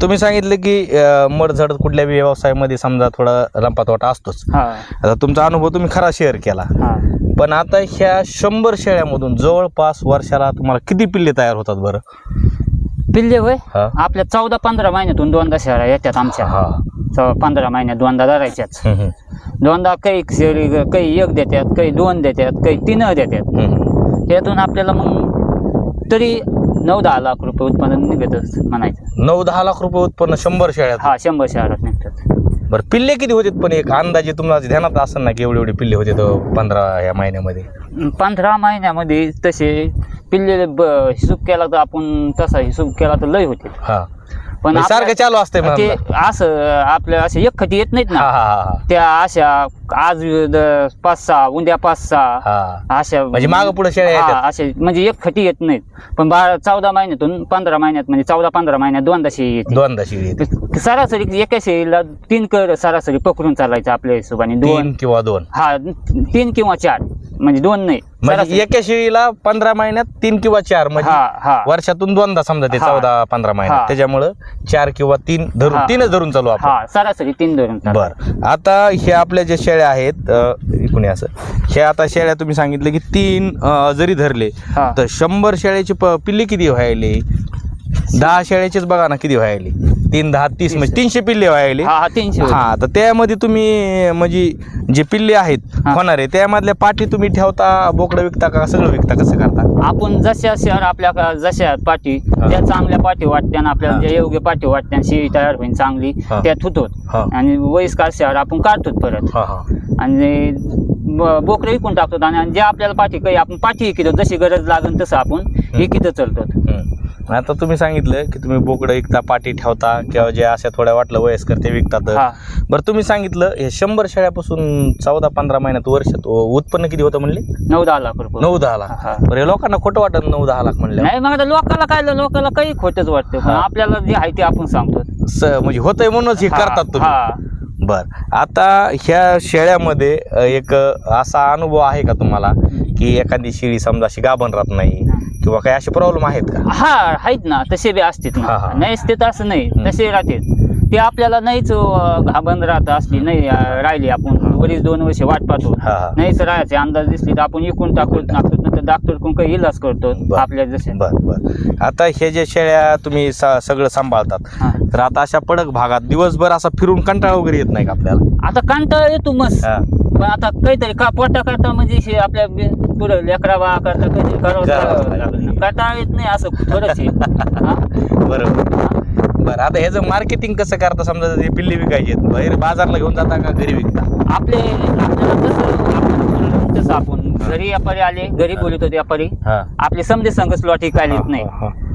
तुम्ही सांगितलं की मडझड कुठल्या व्यवसायामध्ये समजा थोडा रंपातवाटा असतोच. आता तुमचा अनुभव तुम्ही खरा शेअर केला. पण आता ह्या 100 शेळ्यामधून जवळपास वर्षाला तुम्हाला किती पिल्ले तयार होतात बरं? पिल्ले होय आपल्या 14-15 महिन्यातून 2दा शेळ्या येतात आमच्या. 15 महिन्यात 2दा धरायच्याच. 2दा काही शेळी काही 1 देतात, काही 2 देतात, काही 3 देतात. त्यातून आपल्याला मग तरी 9-10 लाख रुपये उत्पन्न निघतच म्हणायचं. 9-10 लाख रुपये उत्पन्न 100 शेळ्यात? 100 शेळ्यात निघतात. बरं, पिल्ले किती होते पण एक अंदाजे तुम्हाला ध्यानात असेल ना की एवढे पिल्ले होते 15 या महिन्यामध्ये? 15 महिन्यामध्ये तसे पिल्ले हिशोब केला तर आपण तसा हिशोब केला तर लय होते. पण सारखं चालू असते ते असं आपल्या असे एकखटी येत नाहीत ना. त्या अशा आज 5-6 उद्या 5-6 अशा म्हणजे मागं पुढे शेळ्या असे म्हणजे एकखटी येत नाहीत. पण 14 महिन्यातून 15 महिन्यात म्हणजे 14-15 महिन्यात 2दा शेळी येते. 2दा शेळी येते. सरासरी एका शेळीला 3 कर सरासरी पकडून चालायचं आपल्या हिशोबाने. 2 किंवा 2 3 किंवा 4 म्हणजे 2 नाही. म्हणजे एका शेळीला 15 महिन्यात 3 किंवा 4 म्हणजे वर्षातून 2दा समजा ते 14-15 महिन्यात. त्याच्यामुळं 4 किंवा 3 धरून 3च धरून चालू आपण. सरासरी 3 धरून. बरं, आता हे आपल्या ज्या शेळ्या आहेत इकडे असं हे आता शेळ्या तुम्ही सांगितलं की 3 जरी धरले तर 100 शेळ्याची पिल्ले किती व्हायले? 10 शेळ्याचेच बघा ना किती व्हायले. 3, 10, 30 म्हणजे 300 पिल्ले व्हायले. 300. तर त्यामध्ये तुम्ही म्हणजे जे पिल्ले आहेत होणारे त्यामधल्या पाठी तुम्ही ठेवता, बोकडं विकता का सगळं विकता, कसं करता? आपण जशा शहर आपल्या जशा पाठी त्या चांगल्या पाठी वाटत्या आपल्याला जे योग्य पाठी वाटत्या शेळी तयार होईल चांगली त्या थुतोत आणि वयस्कर शहर आपण काढतो परत आणि बोकडं विकून टाकतो. आणि जे आपल्याला पाठी काही आपण पाठी विकतो जशी गरज लागेल तसं आपण विकत चालतो. आता तुम्ही सांगितलं की तुम्ही बोकडं विकता, पाठी ठेवता किंवा जे अशा थोड्या वाटलं वयस्कर ते विकतात. बरं, तुम्ही सांगितलं हे 100 शेळ्यापासून 14-15 महिन्यात वर्षात उत्पन्न किती होतं म्हणले? 9-10 लाख रुपये. 9-10 लाख. बरं, लोकांना खोटं वाटत 9-10 लाख म्हणलं? नाही, मग लोकांना काय लोकांना काही खोटंच वाटतं. पण आपल्याला जे आहे ते आपण सांगतो म्हणजे होतंय म्हणूनच हे करतात तुम्ही. बर, आता ह्या शेळ्यामध्ये एक असा अनुभव आहे का तुम्हाला की एखादी शेळी समजा अशी गाभण राहत नाही किंवा काही असे प्रॉब्लेम आहेत का? आहेत ना, तसे बी असतात ना. नाहीच ते असं नाही, तसे राहतात. ते आपल्याला नाहीच घाबन राहत असली नाही राहिली आपण बरीच 2 वर्ष वाट पाहतो नाहीच राहायचे अंदाज दिसली तर आपण इकून टाकतो नंतर डॉक्टरकडून काही इलाज करतो आपल्या जसे. बरं, आता हे जे शेळ्या तुम्ही सगळं सांभाळतात तर आता अशा पडक भागात दिवसभर असा फिरून कंटाळा वगैरे येत नाही का आपल्याला? आता कंटाळा येतो मस्त, पण आता काहीतरी पोटा करता म्हणजे आपल्या पुढे लेकरा बा करता काहीतरी करावं कंटाळा येत नाही असं थोडंच आहे. बरं, आता ह्याचं मार्केटिंग कसं करता? समजा ते पिल्ली विकायचे बाहेर बाजारला घेऊन जाता का घरी विकता? तसं आपण घरी व्यापारी आले घरी बोलतो व्यापारी आपले समजे संघच लॉट विकायला येत नाही.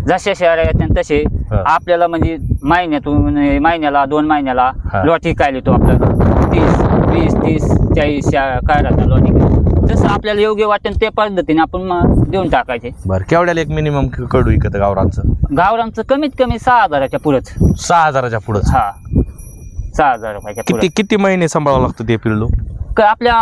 जशा शहर येतात तसे आपल्याला म्हणजे महिन्याला 2 महिन्याला लॉट विकायला येतो. आपल्याला 30, 20, 30, 40 काय राहतात लॉट विकायला. जसं आपल्याला योग्य वाटेल त्या पद्धतीने आपण देऊन टाकायचे. बरं, केवढ्याला एक मिनिमम कडू विकत गावरांचं? गावरांचं कमीत कमी 6,000च्या पुढंच. 6,000च्या पुढंच? 6,000 रुपयाच्या. किती महिने सांभाळावं लागतं ते पिल्लू? आपल्या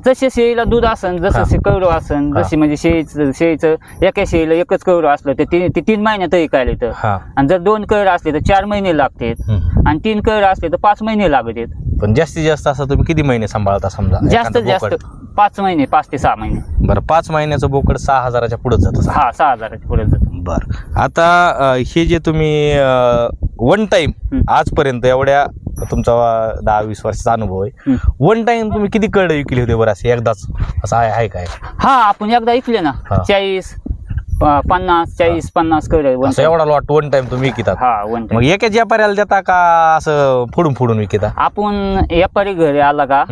जसे शेळीला दूध असन जसं कवडं असन जशी म्हणजे शेळीचं एका शेळीला एकच कवडं असलं तर ते 3 महिन्यात विकायला येतं. आणि जर 2 कवडं असले तर 4 महिने लागतात आणि 3 कवडं असले तर 5 महिने लागतात. पण जास्तीत जास्त असं तुम्ही किती महिने सांभाळता? समजा जास्त 5 महिने, 5 ते 6 महिने. बरं, 5 महिन्याचं बोकड 6,000च्या पुढे जातं? 6,000च्या पुढे जातं. बरं, आता हे जे तुम्ही वन टाइम आजपर्यंत एवढ्या तुमचा 10-20 वर्षाचा अनुभव आहे, वन टाइम तुम्ही किती कळड विकली होते बरं असे एकदाच? असं आहे काय? आपण एकदा विकले ना 40-50 कळड. एवढा लॉट वन टाइम तुम्ही विकतात? मग एका व्यापाऱ्याला देता का असं फोडून विकता? आपण व्यापारी घरी आला का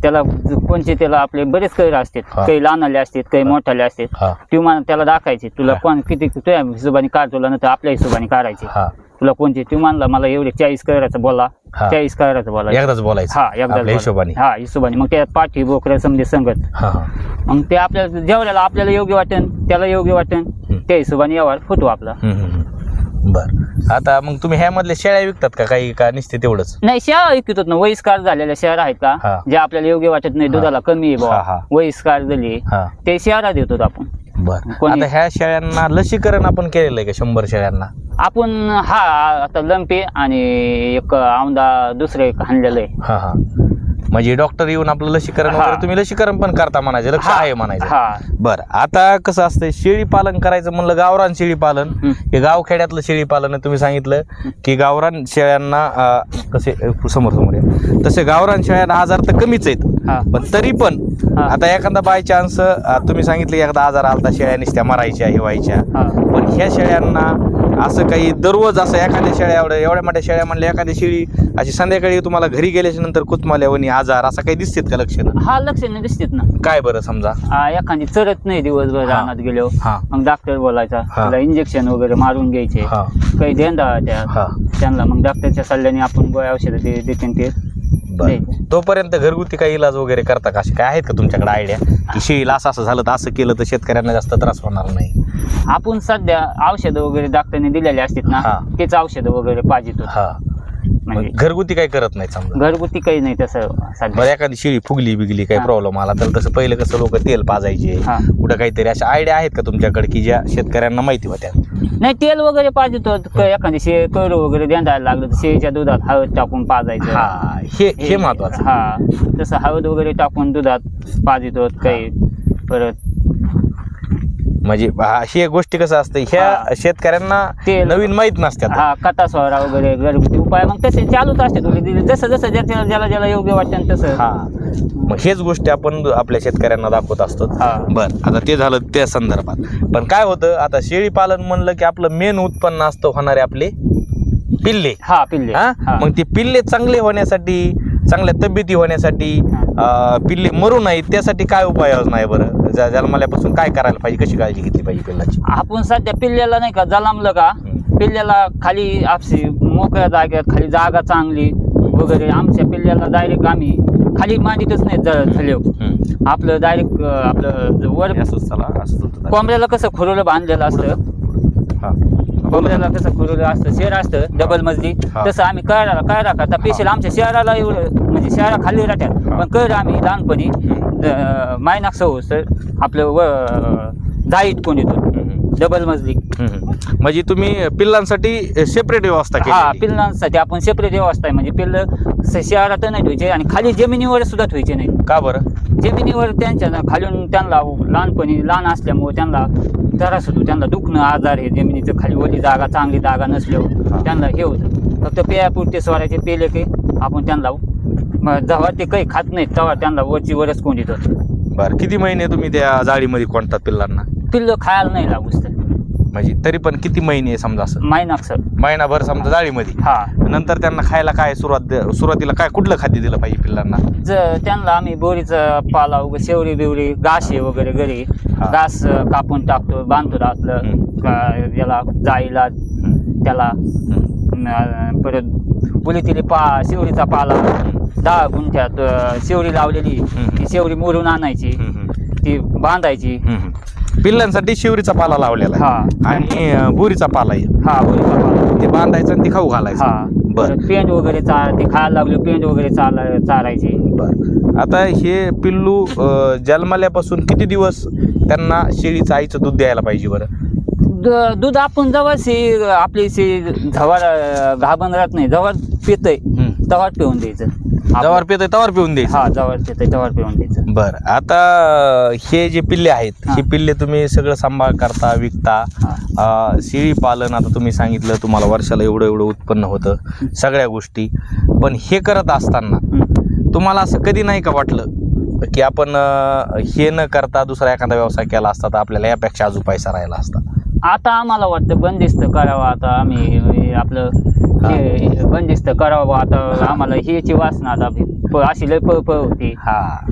त्याला कोणचे त्याला आपले बरेच कैर असतात, काही लहानले असतात काही मोठाले असतात. किंवा त्याला दाखायचे तुला कोण किती तुझ्या हिशोबाने काढ, तुला नंतर आपल्या हिशोबाने काढायचे. तुला कोणते तू म्हणला मला एवढे 40 कैराचं बोला, 40 कैराचं बोला, एकदाच बोलायचं हिशोबाने. मग त्या पाठी बोकड्या समजे संगत मग ते आपल्याला जेवढ्याला आपल्याला योग्य वाटेल त्याला योग्य वाटेल त्या हिशोबाने यावर फोटो आपला. बर, आता मग तुम्ही ह्यामधले शेळ्या विकतात का काही का नुसते तेवढंच? नाही, शेळ्या विकतात ना. वयस्कार झालेल्या शेळ्या आहेत का जे आपल्याला योग्य वाटत नाही, दुधाला कमी आहे वयस्कार झाली ते शेळ्या देतो आपण. बरं, आता ह्या शेळ्यांना लसीकरण आपण केलेलं आहे का 100 शेळ्यांना? आपण हा आता लंपी आणि एक औंदा दुसरं एक हाणलेलं आहे. हा हा, म्हणजे डॉक्टर येऊन आपलं लसीकरण वगैरे तुम्ही लसीकरण पण करता म्हणायचं, लक्ष आहे म्हणायचं. बरं, आता कसं असतंय शेळी पालन करायचं म्हणलं, गावरान शेळी पालन हे गावखेड्यातलं शेळी पालन आहे. तुम्ही सांगितलं की गावरान शेळ्यांना कसे समोर आहे, तसे गावरान शेळ्यांना आजार तर कमीच आहेत, पण तरी पण आता एखादा बाय चान्स तुम्ही सांगितलं एकदा आजार आलता, शेळ्या नुसत्या मरायच्या हे व्हायच्या, पण ह्या शेळ्यांना असं काही दररोज असं एखाद्या शेळ्या एवढ्या मोठ्या शेळ्या म्हणल्या एखादी शेळी अशी संध्याकाळी तुम्हाला घरी गेल्याच्या नंतर कुचमाल्यावनी आजार असं काही दिसतात का लक्षणं? हा, लक्षणं दिसतात ना. काय बरं? समजा एखादी चरत नाही दिवसभर रानात गेलो, मग डॉक्टर बोलायचा, त्याला इंजेक्शन वगैरे मारून घ्यायचे, काही देंदा त्यांना, मग डॉक्टरच्या सल्ल्याने आपण गोळ्या औषधं देते ते. तोपर्यंत घरगुती काही इलाज वगैरे करता का? असे काय आहेत का तुमच्याकडे आयडिया की शेळीला असं झालं तर असं केलं तर शेतकऱ्यांना जास्त त्रास होणार नाही? आपण सध्या औषधं वगैरे डॉक्टरने दिलेले असतात ना, तेच औषधं वगैरे पाहिजे. म्हणजे घरगुती काही करत नाही समजा? घरगुती काही नाही तसं. बरं, एखादी शेळी फुगली बिगली काही प्रॉब्लेम आला तर तसं पहिलं कसं लोक तेल पाजायचे, कुठं काहीतरी अशा आयडिया आहेत का तुमच्याकडे की ज्या शेतकऱ्यांना माहिती होत्या? नाही, तेल वगैरे पाहिजे. एखादी कळू वगैरे देंदायला लागलं तर शेळीच्या दुधात हळद टाकून पाजायचं, हे महत्वाचं. हा, तसं हळद वगैरे टाकून दुधात पाजितो काही. परत म्हणजे हे गोष्टी कसं असतं, ह्या शेतकऱ्यांना ते नवीन माहित नसतात. कथा सोहरा वगैरे घरगुती उपाय मग तसे चालूच असतात, जसं जसं ज्याला ज्याला योग्य वाटतं तसं. मग हेच गोष्टी आपण आपल्या शेतकऱ्यांना दाखवत असतो. बरं, आता ते झालं त्या संदर्भात. पण काय होतं, आता शेळी पालन म्हणलं की आपलं मेन उत्पन्न असतं होणारे आपले पिल्ले. पिल्ले. मग ते पिल्ले चांगले होण्यासाठी, चांगल्या तब्येती होण्यासाठी, पिल्ले मरू नाहीत त्यासाठी काय उपाययोजना आहे बरं? जन्मल्यापासून काय करायला पाहिजे, कशी काळजी घेतली पाहिजे पिल्लाची? आपण सध्या पिल्ल्याला नाही का जन्मलं का पिल्ल्याला खाली आपसी मोकळ्या जागेत खाली जागा चांगली वगैरे, आमच्या पिल्ल्याला डायरेक्ट आम्ही खाली मांडीतच नाही झाले, आपलं डायरेक्ट आपलं वर कोंबड्याला कसं खुरोलं बांधलेलं असतं, कोंबड्याला कसं खुरोलं असतं, शेर असतं डबल मजली, तसं आम्ही काय राखा पेशल आमच्या शहराला एवढं म्हणजे शहरा खाली राहतात, पण कर आम्ही लहानपणी मायनाक सवस तर आपलं जाईट कोण येतो डबल मजली. म्हणजे तुम्ही पिल्लांसाठी सेपरेट व्यवस्था केली? पिल्लांसाठी आपण सेपरेट व्यवस्था आहे, म्हणजे पिल्ल शहरात नाही ठेवायचे आणि खाली जमिनीवर सुद्धा ठेवायचे नाही. का बरं? जमिनीवर त्यांच्या खालून त्यांना लहानपणी लहान असल्यामुळे त्यांना त्रास होतो, त्यांना दुखणं आजार हे जमिनीचं खाली ओली जागा चांगली जागा नसल्यावर त्यांना हे होतं. फक्त पेयापुरते स्वराचे पेले की आपण त्यांना जेव्हा ते काही खात नाहीत तेव्हा त्यांना वरची वरच कोंडीत होतं. बरं, किती महिने तुम्ही त्या जाळीमध्ये कोणतात पिल्लांना? पिल्लं खायला नाही लागूच तर. म्हणजे तरी पण किती महिने समजा? असं महिनाभर समजा जाळीमध्ये, नंतर त्यांना खायला काय सुरुवातीला काय कुठलं खाद्य दिलं पाहिजे पिल्लांना? त्यांना आम्ही बोरीचा पाला वगैरे, शेवरी बिवरी, घास वगैरे घरी घास कापून टाकतो, बांधतो आपलं याला जाळीला त्याला. परत बोलीतील शेवरीचा पाला 10 गुंठ्यात शेवरी लावलेली, ती शेवरी मोडून आणायची, ती बांधायची. पिल्लांसाठी शिवरीचा पाला लावलेला आणि बोरीचा पाला बोरीचा पाला ते बांधायचं आणि ते खाऊ घालायचं. बरं, पेंट वगैरे ते खायला लागले, पेंट वगैरे चारायचे. बरं, आता हे पिल्लू जन्मल्यापासून किती दिवस त्यांना शेळीचं आईचं दूध द्यायला पाहिजे बरं? दूध आपण जेव्हा आपली झवार घाबन राहत नाही, जवळ पितय तवार पिऊन द्यायचं. जवार पितय तवार पिऊन द्यायचं. जवार पितय तवार पिऊन द्यायचं. बरं, आता हे जे पिल्ले आहेत, हे पिल्ले तुम्ही सगळं सांभाळ करता, विकता, शेळी पालन आता तुम्ही सांगितलं तुम्हाला वर्षाला एवढं उत्पन्न होतं, सगळ्या गोष्टी. पण हे करत असताना तुम्हाला असं कधी नाही का वाटलं की आपण हे न करता दुसरा एखादा व्यवसाय केला असता तर आपल्याला यापेक्षा अजून पैसा राहिला असता? आता आम्हाला वाटतं बंदिस्त करावं, आता आम्ही आपलं बंदिस्त करावं. आता आम्हाला ह्याची वासना आता अशी लय पळपळ होती,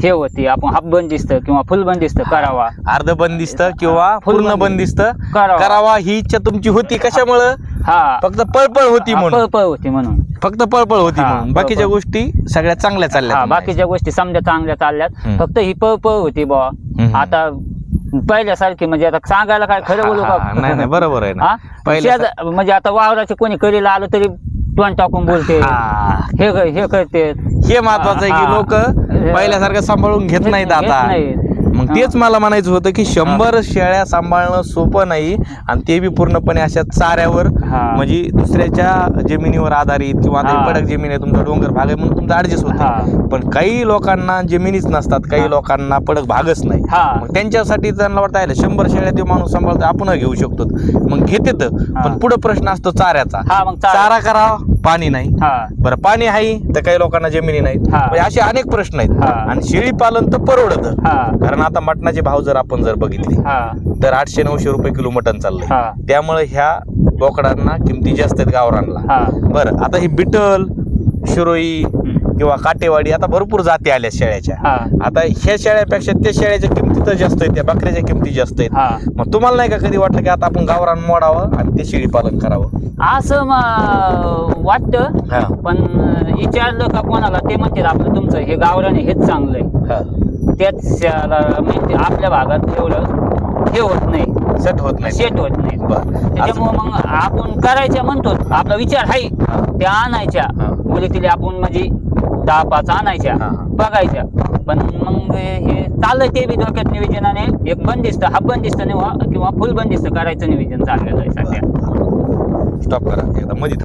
हे होती, आपण हाफ बंदिस्त किंवा फुल बंदिस्त करावा, अर्ध बंदिस्त किंवा पूर्ण बंदिस्त करावा ही इच्छा तुमची होती. कशामुळं? फक्त पळपळ होती म्हणून. फक्त पळपळ होती म्हणून. बाकीच्या गोष्टी सगळ्या चांगल्या चालल्या. बाकीच्या गोष्टी समजा चांगल्या चालल्यात, फक्त ही पळपळ होती बा. आता पहिल्यासारखी म्हणजे आता सांगायला काय खरं बोलू का? नाही, बरोबर आहे ना. म्हणजे आता वावराचे कोणी करीला आलं तरी तोंड टाकून बोलते, हे करते. हे महत्वाचं आहे की लोक पहिल्यासारखं सांभाळून घेत नाहीत आता. मग तेच मला म्हणायचं होतं की 100 शेळ्या सांभाळणं सोपं नाही, आणि ते बी पूर्णपणे अशा चाऱ्यावर, म्हणजे दुसऱ्याच्या जमिनीवर आधारित, किंवा आता पडक जमीन आहे, तुमचा डोंगर भाग आहे म्हणून तुमचा ऍडजस्ट होतं. पण काही लोकांना जमिनीच नसतात, काही लोकांना पडक भागच नाही, मग त्यांच्यासाठी त्यांना वाटतं 100 शेळ्या ते माणूस सांभाळतो, आपण घेऊ शकतो, मग घेते. पण पुढे प्रश्न असतो चाऱ्याचा. चारा करावा, पाणी नाही. बरं, पाणी आहे तर काही लोकांना जमिनी नाहीत. म्हणजे असे अनेक प्रश्न आहेत. आणि शेळी पालन तर परवडत, कारण आता मटणाचे भाव जर आपण बघितले तर 800-900 रुपये किलो मटण चाललंय. त्यामुळे ह्या बोकडांना किमती जास्त आहेत गावरांना. बरं, आता ही बिटल, शिरोई किंवा काटेवाडी, आता भरपूर जाती आल्या शेळ्याच्या. आता ह्या शेळ्यापेक्षा त्या शेळ्याच्या किमती तर जास्त आहेत, त्या बकऱ्याच्या किमती जास्त आहेत. मग तुम्हाला नाही का कधी वाटलं की आता आपण गावरान मोडावं आणि ते शेळी पालन करावं असं वाटतं? पण विचारलं का कोणाला, ते म्हणते आपलं तुमचं हे गावरान हेच चांगलंय, त्याच म्हणजे आपल्या भागात एवढं हे होत नाही, सेट होत नाही. त्याच्यामुळे मग आपण करायच्या म्हणतो, आपला विचार आहे त्या आणायच्या, मुली तिला आपण म्हणजे 10-5 आणायच्या, बघायच्या. पण मग हे चाललंय ते बी डोक्यात नियोजनाने, एक बंदिस्त, हाफ बंदिस्त किंवा फुल बंदिस्त करायचं नियोजन चाललेलं आहे सध्या. स्टॉप करा मध्ये.